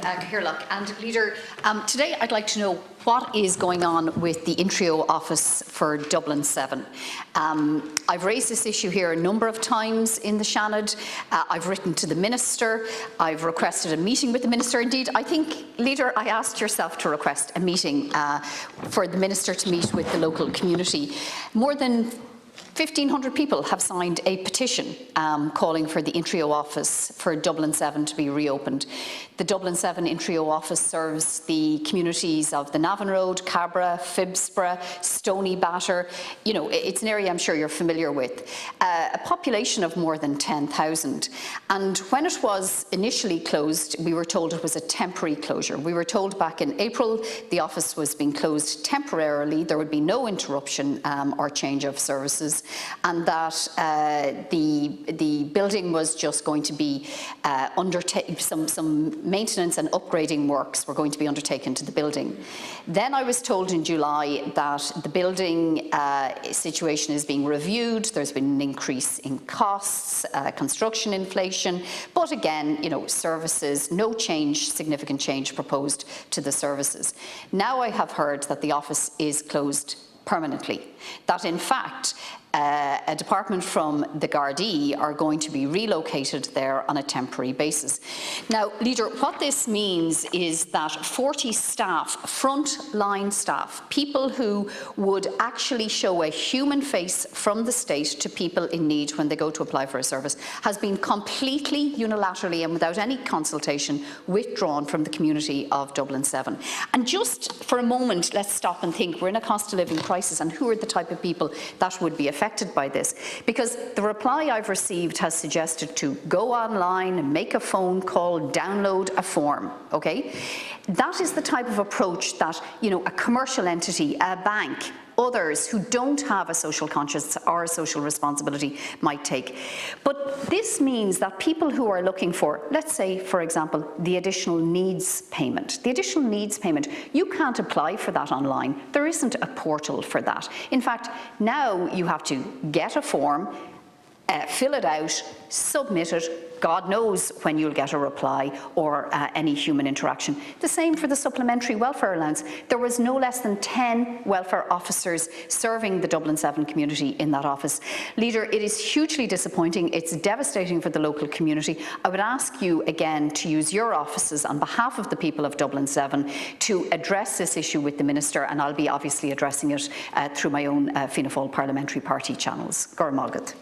Cahirlock. And Leader, today I'd like to know what is going on with the Intrio office for Dublin 7. I've raised this issue here a number of times in the Seanad. I've written to the Minister. I've requested a meeting with the Minister. Indeed, I think, Leader, I asked yourself to request a meeting for the Minister to meet with the local community. More than 1,500 people have signed a petition calling for the Intrio office for Dublin 7 to be reopened. The Dublin 7 Intrio office serves the communities of the Navan Road, Cabra, Phibsborough, Stony Batter. You know, it's an area I'm sure you're familiar with. A population of more than 10,000. And when it was initially closed, we were told it was a temporary closure. We were told back in April the office was being closed temporarily. There would be no interruption or change of services, and that the building was just going to be undertaken, some maintenance and upgrading works were going to be undertaken to the building. Then I was told in July that the building situation is being reviewed. There's been an increase in costs, construction inflation, but again, you know, services, no change, significant change proposed to the services. Now I have heard that the office is closed permanently, that in fact a department from the Gardaí are going to be relocated there on a temporary basis. Now, Leader, what this means is that 40 staff, front-line staff, people who would actually show a human face from the state to people in need when they go to apply for a service, has been completely unilaterally and without any consultation withdrawn from the community of Dublin 7. And just for a moment, let's stop and think. We're in a cost of living crisis, and who are the type of people that would be affected by this? Because the reply I've received has suggested to go online, make a phone call, download a form, okay? That is the type of approach that, you know, a commercial entity, a bank, others who don't have a social conscience or a social responsibility might take. But this means that people who are looking for, let's say, for example, the additional needs payment. The additional needs payment, you can't apply for that online. There isn't a portal for that. In fact, now you have to get a form, fill it out, submit it. God knows when you'll get a reply or any human interaction. The same for the supplementary welfare allowance. There was no less than 10 welfare officers serving the Dublin 7 community in that office. Leader, it is hugely disappointing. It's devastating for the local community. I would ask you again to use your offices on behalf of the people of Dublin 7 to address this issue with the Minister, and I'll be obviously addressing it through my own Fianna Fáil parliamentary party channels. Gor Malgat.